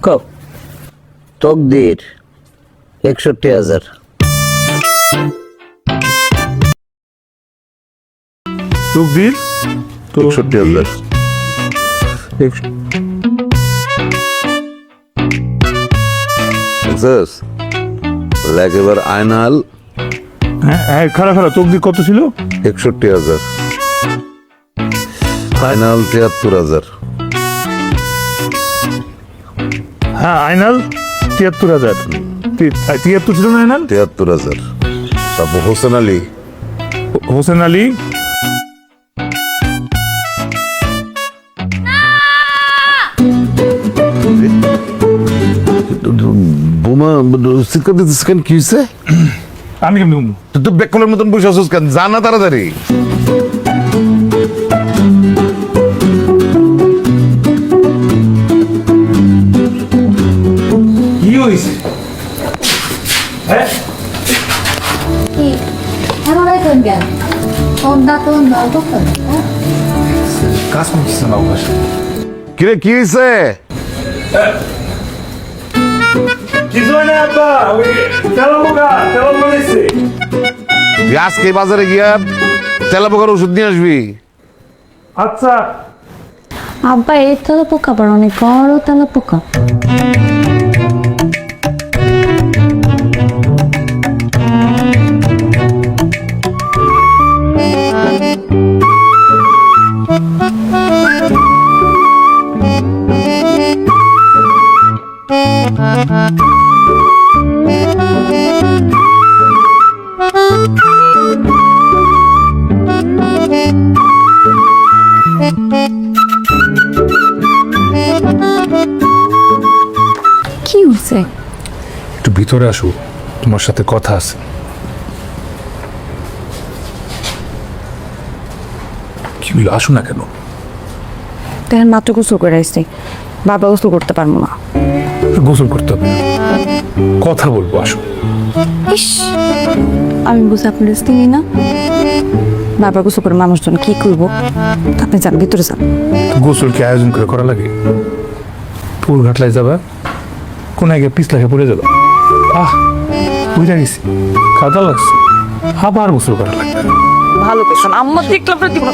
কও। তকদির 61,000। তকদির 61,000। বুঝছস? এবার আয়নাল হ্যাঁ খারাপ খারাপ তকদির কত ছিল? 61,000। আয়নাল 73,000। হ্যাঁ আইনাল 73,000। 73 ছিল না আইনাল? 73,000। তারপর হোসেন আলী হোসেন আলী বোমা সিক্কা দিতেছিস কেন? কি হয়েছে? আমি কেমনি ঘুমবো? তুই তো বেকলের মতন বসে আছিস কেন? যা না তাড়াতাড়ি। কি হয়েছে? হ্যাঁ কি এমন আইতেন কেন সন্ধ্যা তো নয় করতেন কাজ করতেছে না অবকাশ। কিরে কি হয়েছে? কিছু হয় না আব্বা, ওই তেল বানাইছে। তুই আজকে বাজারে গিয়া তেলা পোকার ওষুধ নিয়ে আসবি। আচ্ছা আব্বা এই তেলা পোকা আবার অনেক বড় তেলা পোকা কি হচ্ছে? একটু ভিতরে আসো, তোমার সাথে কথা আছে। কি হইলো? আসো না কেন? দেখেন মাত্র গোসল করে আসছি, বাবা গোসল করতে পারবো না। গোসল করতে হবে, কথা বলবো, আসো। ইস আমি বুঝি আপনার চিনি না। বাবা গোসল করে মানুষজন কি করবো? আপনি যান ভিতরে যান। গোসল কি আয়োজন করে করা লাগে? পুর ঘাটলায় যাবা, কোন আগে পিছলাকে পড়ে যাবা। বুঝা গেছি, কাদা লাগছে, আবার গোসল করা লাগবে। ভালো পেছন আম্মা দেখলাম দিব না।